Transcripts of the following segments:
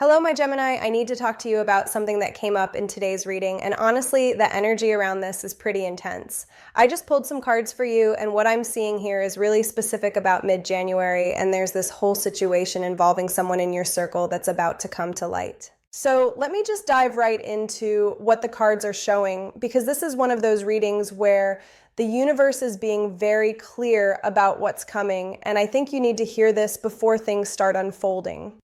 Hello, my Gemini. I need to talk to you about something that came up in today's reading, and honestly, the energy around this is pretty intense. I just pulled some cards for you, and what I'm seeing here is really specific about mid-January, and there's this whole situation involving someone in your circle that's about to come to light. So let me just dive right into what the cards are showing, because this is one of those readings where the universe is being very clear about what's coming, and I think you need to hear this before things start unfolding.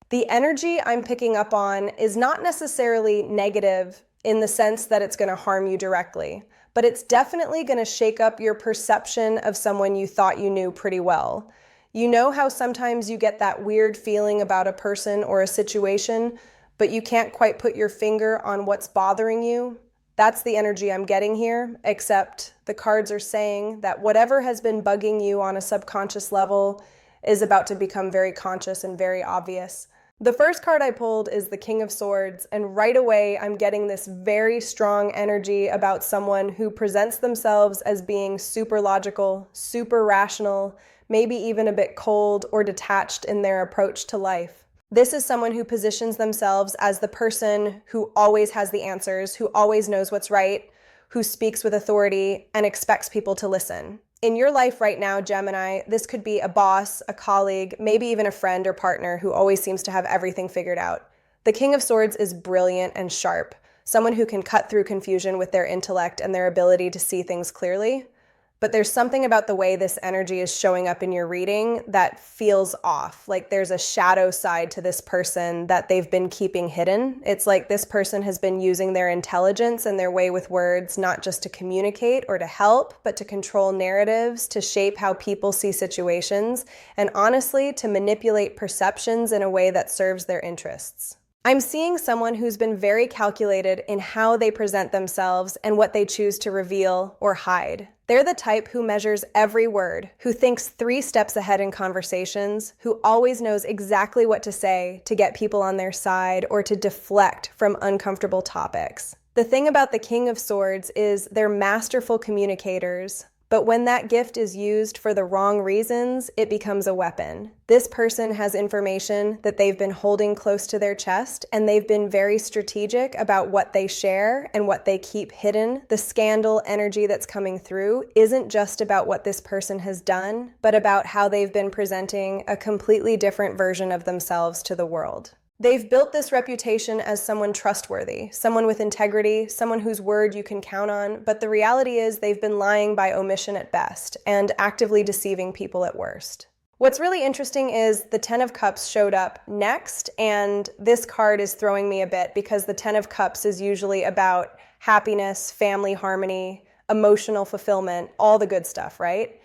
The energy I'm picking up on is not necessarily negative in the sense that it's going to harm you directly, but it's definitely going to shake up your perception of someone you thought you knew pretty well. You know how sometimes you get that weird feeling about a person or a situation, but you can't quite put your finger on what's bothering you? That's the energy I'm getting here, except the cards are saying that whatever has been bugging you on a subconscious level is about to become very conscious and very obvious. The first card I pulled is the King of Swords, and right away I'm getting this very strong energy about someone who presents themselves as being super logical, super rational, maybe even a bit cold or detached in their approach to life. This is someone who positions themselves as the person who always has the answers, who always knows what's right, who speaks with authority, and expects people to listen. In your life right now, Gemini, this could be a boss, a colleague, maybe even a friend or partner who always seems to have everything figured out. The King of Swords is brilliant and sharp, someone who can cut through confusion with their intellect and their ability to see things clearly. But there's something about the way this energy is showing up in your reading that feels off, like there's a shadow side to this person that they've been keeping hidden. It's like this person has been using their intelligence and their way with words not just to communicate or to help, but to control narratives, to shape how people see situations, and honestly, to manipulate perceptions in a way that serves their interests. I'm seeing someone who's been very calculated in how they present themselves and what they choose to reveal or hide. They're the type who measures every word, who thinks 3 steps ahead in conversations, who always knows exactly what to say to get people on their side or to deflect from uncomfortable topics. The thing about the King of Swords is they're masterful communicators, but when that gift is used for the wrong reasons, it becomes a weapon. This person has information that they've been holding close to their chest, and they've been very strategic about what they share and what they keep hidden. The scandal energy that's coming through isn't just about what this person has done, but about how they've been presenting a completely different version of themselves to the world. They've built this reputation as someone trustworthy, someone with integrity, someone whose word you can count on, but the reality is they've been lying by omission at best and actively deceiving people at worst. What's really interesting is the Ten of Cups showed up next, and this card is throwing me a bit because the Ten of Cups is usually about happiness, family harmony, emotional fulfillment, all the good stuff, right?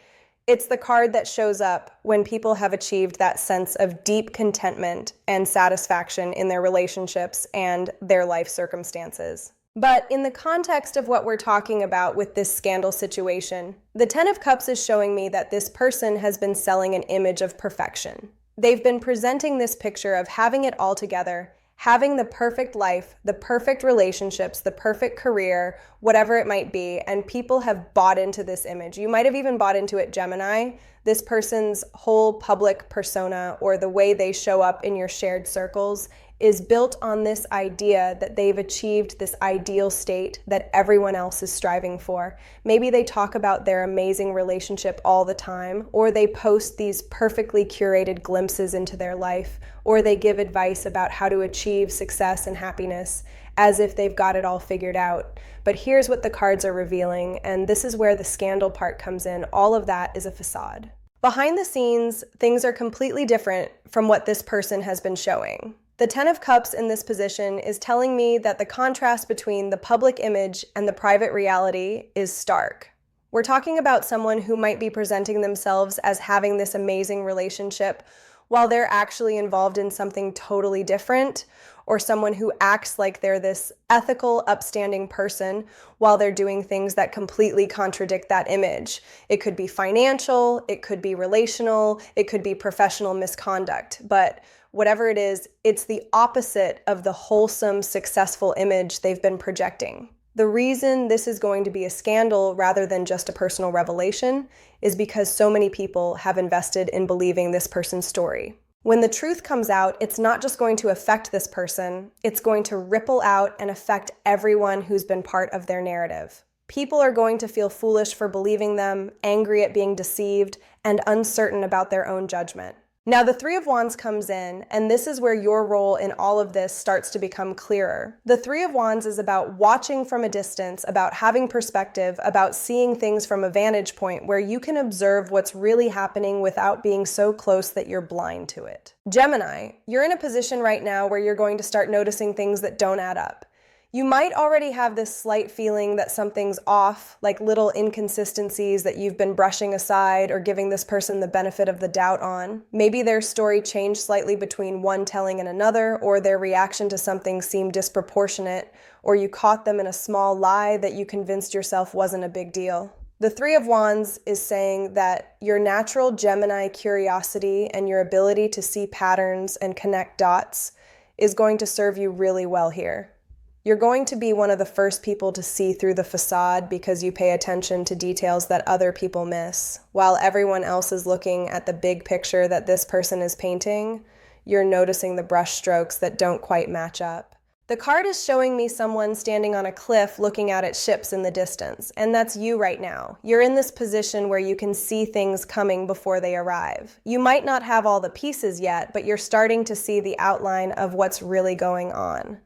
It's the card that shows up when people have achieved that sense of deep contentment and satisfaction in their relationships and their life circumstances. But in the context of what we're talking about with this scandal situation, the Ten of Cups is showing me that this person has been selling an image of perfection. They've been presenting this picture of having it all together, having the perfect life, the perfect relationships, the perfect career, whatever it might be, and people have bought into this image. You might have even bought into it, Gemini. This person's whole public persona or the way they show up in your shared circles is built on this idea that they've achieved this ideal state that everyone else is striving for. Maybe they talk about their amazing relationship all the time, or they post these perfectly curated glimpses into their life, or they give advice about how to achieve success and happiness as if they've got it all figured out. But here's what the cards are revealing, and this is where the scandal part comes in. All of that is a facade. Behind the scenes, things are completely different from what this person has been showing. The Ten of Cups in this position is telling me that the contrast between the public image and the private reality is stark. We're talking about someone who might be presenting themselves as having this amazing relationship while they're actually involved in something totally different, or someone who acts like they're this ethical, upstanding person while they're doing things that completely contradict that image. It could be financial, it could be relational, it could be professional misconduct, but whatever it is, it's the opposite of the wholesome, successful image they've been projecting. The reason this is going to be a scandal rather than just a personal revelation is because so many people have invested in believing this person's story. When the truth comes out, it's not just going to affect this person, it's going to ripple out and affect everyone who's been part of their narrative. People are going to feel foolish for believing them, angry at being deceived, and uncertain about their own judgment. Now, the Three of Wands comes in, and this is where your role in all of this starts to become clearer. The Three of Wands is about watching from a distance, about having perspective, about seeing things from a vantage point where you can observe what's really happening without being so close that you're blind to it. Gemini, you're in a position right now where you're going to start noticing things that don't add up. You might already have this slight feeling that something's off, like little inconsistencies that you've been brushing aside or giving this person the benefit of the doubt on. Maybe their story changed slightly between one telling and another, or their reaction to something seemed disproportionate, or you caught them in a small lie that you convinced yourself wasn't a big deal. The Three of Wands is saying that your natural Gemini curiosity and your ability to see patterns and connect dots is going to serve you really well here. You're going to be one of the first people to see through the facade because you pay attention to details that other people miss. While everyone else is looking at the big picture that this person is painting, you're noticing the brush strokes that don't quite match up. The card is showing me someone standing on a cliff looking out at ships in the distance, and that's you right now. You're in this position where you can see things coming before they arrive. You might not have all the pieces yet, but you're starting to see the outline of what's really going on.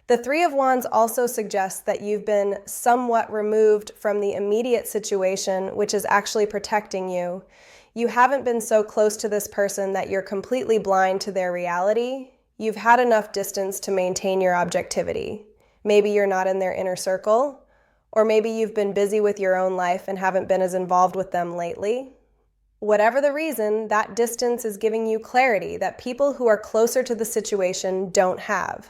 The Three of Wands also suggests that you've been somewhat removed from the immediate situation, which is actually protecting you. You haven't been so close to this person that you're completely blind to their reality. You've had enough distance to maintain your objectivity. Maybe you're not in their inner circle, or maybe you've been busy with your own life and haven't been as involved with them lately. Whatever the reason, that distance is giving you clarity that people who are closer to the situation don't have.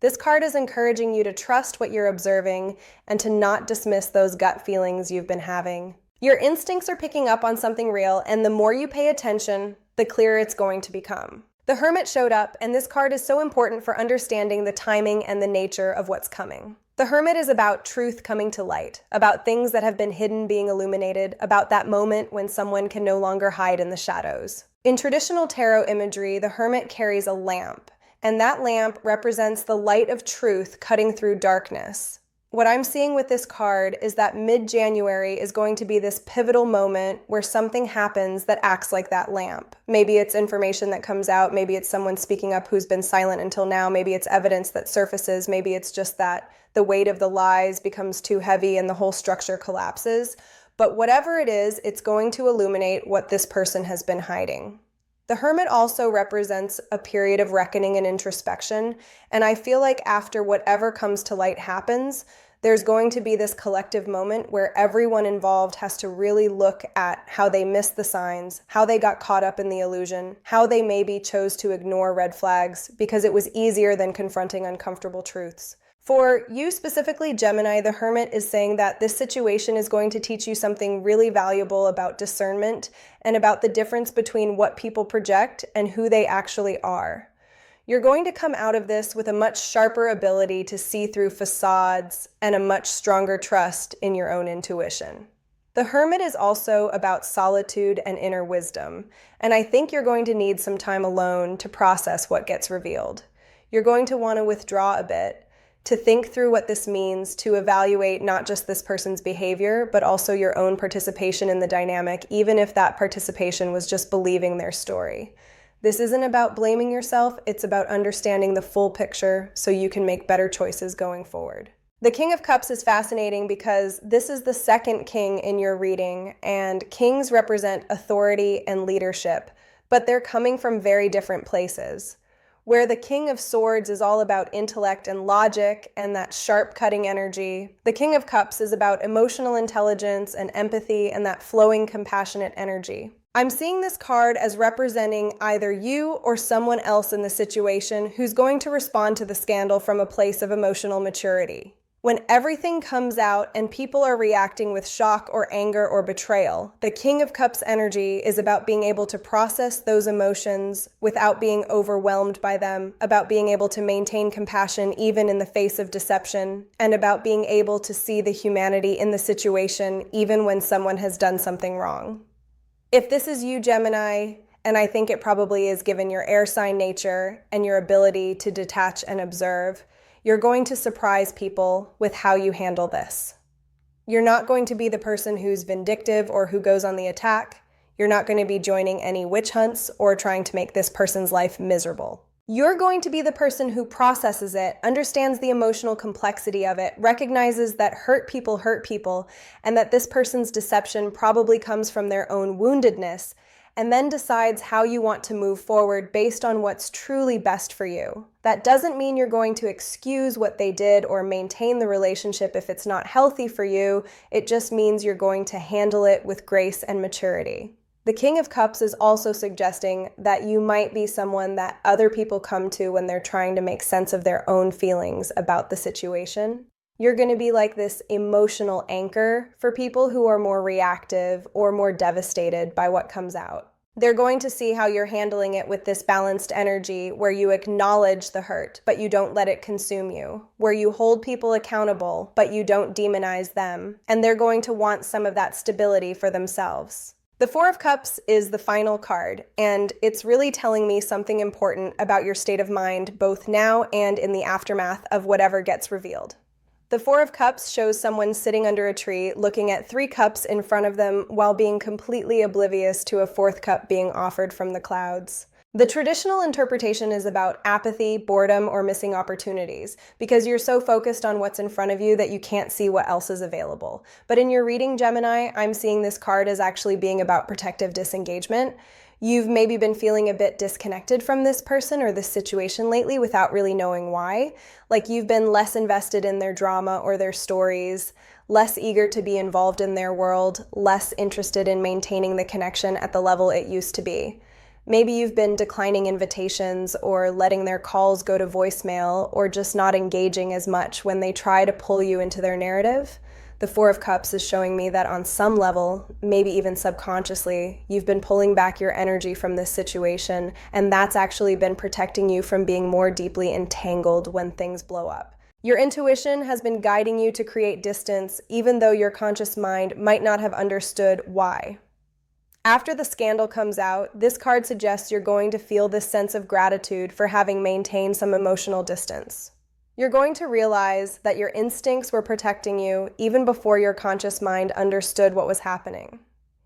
This card is encouraging you to trust what you're observing and to not dismiss those gut feelings you've been having. Your instincts are picking up on something real, and the more you pay attention, the clearer it's going to become. The Hermit showed up, and this card is so important for understanding the timing and the nature of what's coming. The Hermit is about truth coming to light, about things that have been hidden being illuminated, about that moment when someone can no longer hide in the shadows. In traditional tarot imagery, the Hermit carries a lamp, and that lamp represents the light of truth cutting through darkness. What I'm seeing with this card is that mid-January is going to be this pivotal moment where something happens that acts like that lamp. Maybe it's information that comes out, maybe it's someone speaking up who's been silent until now, maybe it's evidence that surfaces, maybe it's just that the weight of the lies becomes too heavy and the whole structure collapses. But whatever it is, it's going to illuminate what this person has been hiding. The Hermit also represents a period of reckoning and introspection, and I feel like after whatever comes to light happens, there's going to be this collective moment where everyone involved has to really look at how they missed the signs, how they got caught up in the illusion, how they maybe chose to ignore red flags because it was easier than confronting uncomfortable truths. For you specifically, Gemini, the Hermit is saying that this situation is going to teach you something really valuable about discernment and about the difference between what people project and who they actually are. You're going to come out of this with a much sharper ability to see through facades and a much stronger trust in your own intuition. The Hermit is also about solitude and inner wisdom, and I think you're going to need some time alone to process what gets revealed. You're going to want to withdraw a bit, to think through what this means, to evaluate not just this person's behavior, but also your own participation in the dynamic, even if that participation was just believing their story. This isn't about blaming yourself, it's about understanding the full picture so you can make better choices going forward. The King of Cups is fascinating because this is the second king in your reading, and kings represent authority and leadership, but they're coming from very different places. Where the King of Swords is all about intellect and logic and that sharp cutting energy, the King of Cups is about emotional intelligence and empathy and that flowing, compassionate energy. I'm seeing this card as representing either you or someone else in the situation who's going to respond to the scandal from a place of emotional maturity. When everything comes out and people are reacting with shock or anger or betrayal, the King of Cups energy is about being able to process those emotions without being overwhelmed by them, about being able to maintain compassion even in the face of deception, and about being able to see the humanity in the situation even when someone has done something wrong. If this is you, Gemini, And I think it probably is given your air sign nature and your ability to detach and observe. You're going to surprise people with how you handle this. You're not going to be the person who's vindictive or who goes on the attack. You're not going to be joining any witch hunts or trying to make this person's life miserable. You're going to be the person who processes it, understands the emotional complexity of it, recognizes that hurt people, and that this person's deception probably comes from their own woundedness, and then decides how you want to move forward based on what's truly best for you. That doesn't mean you're going to excuse what they did or maintain the relationship if it's not healthy for you. It just means you're going to handle it with grace and maturity. The King of Cups is also suggesting that you might be someone that other people come to when they're trying to make sense of their own feelings about the situation. You're going to be like this emotional anchor for people who are more reactive or more devastated by what comes out. They're going to see how you're handling it with this balanced energy where you acknowledge the hurt, but you don't let it consume you, where you hold people accountable, but you don't demonize them, and they're going to want some of that stability for themselves. The Four of Cups is the final card, and it's really telling me something important about your state of mind, both now and in the aftermath of whatever gets revealed. The Four of Cups shows someone sitting under a tree looking at 3 cups in front of them while being completely oblivious to a 4th cup being offered from the clouds. The traditional interpretation is about apathy, boredom, or missing opportunities, because you're so focused on what's in front of you that you can't see what else is available. But in your reading, Gemini, I'm seeing this card as actually being about protective disengagement. You've maybe been feeling a bit disconnected from this person or this situation lately without really knowing why. Like you've been less invested in their drama or their stories, less eager to be involved in their world, less interested in maintaining the connection at the level it used to be. Maybe you've been declining invitations or letting their calls go to voicemail or just not engaging as much when they try to pull you into their narrative. The Four of Cups is showing me that on some level, maybe even subconsciously, you've been pulling back your energy from this situation, and that's actually been protecting you from being more deeply entangled when things blow up. Your intuition has been guiding you to create distance, even though your conscious mind might not have understood why. After the scandal comes out, this card suggests you're going to feel this sense of gratitude for having maintained some emotional distance. You're going to realize that your instincts were protecting you even before your conscious mind understood what was happening.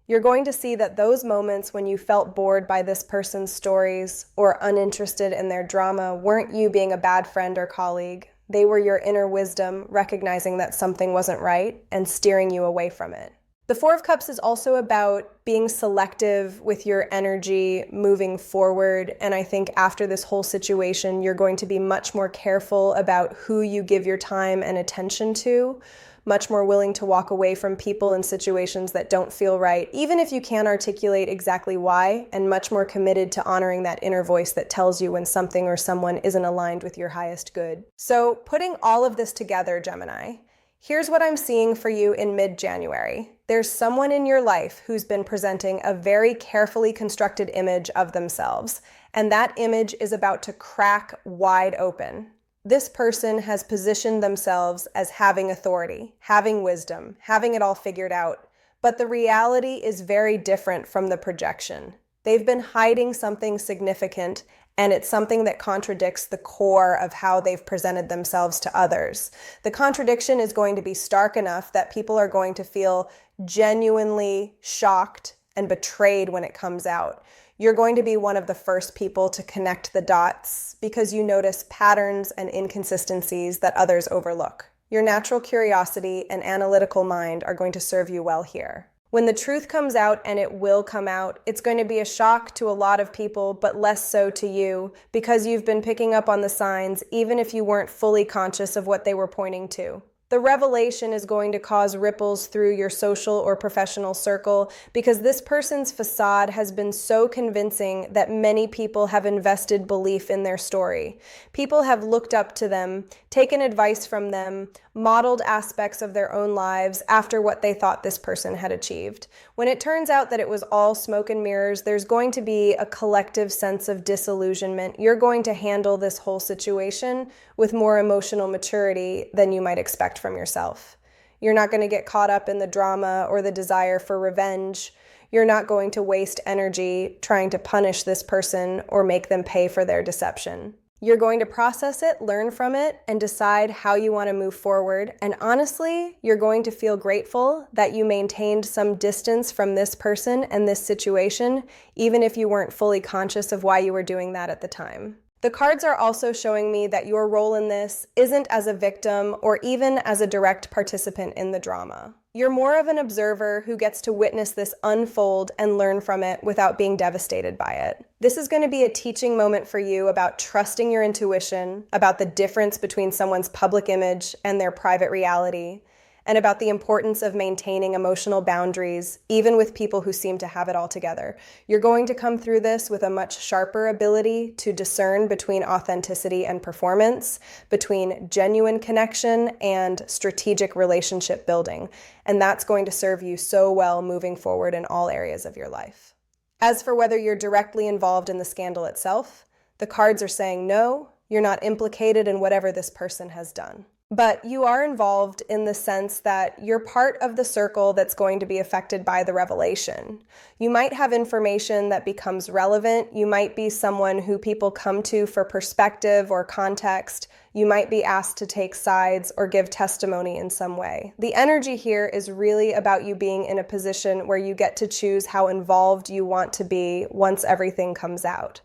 You're going to see that those moments when you felt bored by this person's stories or uninterested in their drama weren't you being a bad friend or colleague. They were your inner wisdom recognizing that something wasn't right and steering you away from it. The Four of Cups is also about being selective with your energy moving forward, and I think after this whole situation, you're going to be much more careful about who you give your time and attention to, much more willing to walk away from people and situations that don't feel right, even if you can't articulate exactly why, and much more committed to honoring that inner voice that tells you when something or someone isn't aligned with your highest good. So, putting all of this together, Gemini, here's what I'm seeing for you in mid-January. There's someone in your life who's been presenting a very carefully constructed image of themselves, and that image is about to crack wide open. This person has positioned themselves as having authority, having wisdom, having it all figured out, but the reality is very different from the projection. They've been hiding something significant, and it's something that contradicts the core of how they've presented themselves to others. The contradiction is going to be stark enough that people are going to feel genuinely shocked and betrayed when it comes out. You're going to be one of the first people to connect the dots because you notice patterns and inconsistencies that others overlook. Your natural curiosity and analytical mind are going to serve you well here. When the truth comes out, and it will come out, it's going to be a shock to a lot of people, but less so to you, because you've been picking up on the signs, even if you weren't fully conscious of what they were pointing to. The revelation is going to cause ripples through your social or professional circle because this person's facade has been so convincing that many people have invested belief in their story. People have looked up to them, taken advice from them, modeled aspects of their own lives after what they thought this person had achieved. When it turns out that it was all smoke and mirrors, there's going to be a collective sense of disillusionment. You're going to handle this whole situation with more emotional maturity than you might expect from yourself. You're not going to get caught up in the drama or the desire for revenge. You're not going to waste energy trying to punish this person or make them pay for their deception. You're going to process it, learn from it, and decide how you want to move forward. And honestly, you're going to feel grateful that you maintained some distance from this person and this situation, even if you weren't fully conscious of why you were doing that at the time. The cards are also showing me that your role in this isn't as a victim or even as a direct participant in the drama. You're more of an observer who gets to witness this unfold and learn from it without being devastated by it. This is going to be a teaching moment for you about trusting your intuition, about the difference between someone's public image and their private reality, and about the importance of maintaining emotional boundaries, even with people who seem to have it all together. You're going to come through this with a much sharper ability to discern between authenticity and performance, between genuine connection and strategic relationship building. And that's going to serve you so well moving forward in all areas of your life. As for whether you're directly involved in the scandal itself, the cards are saying no, you're not implicated in whatever this person has done. But you are involved in the sense that you're part of the circle that's going to be affected by the revelation. You might have information that becomes relevant. You might be someone who people come to for perspective or context. You might be asked to take sides or give testimony in some way. The energy here is really about you being in a position where you get to choose how involved you want to be once everything comes out.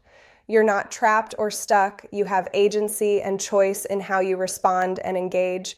You're not trapped or stuck. You have agency and choice in how you respond and engage.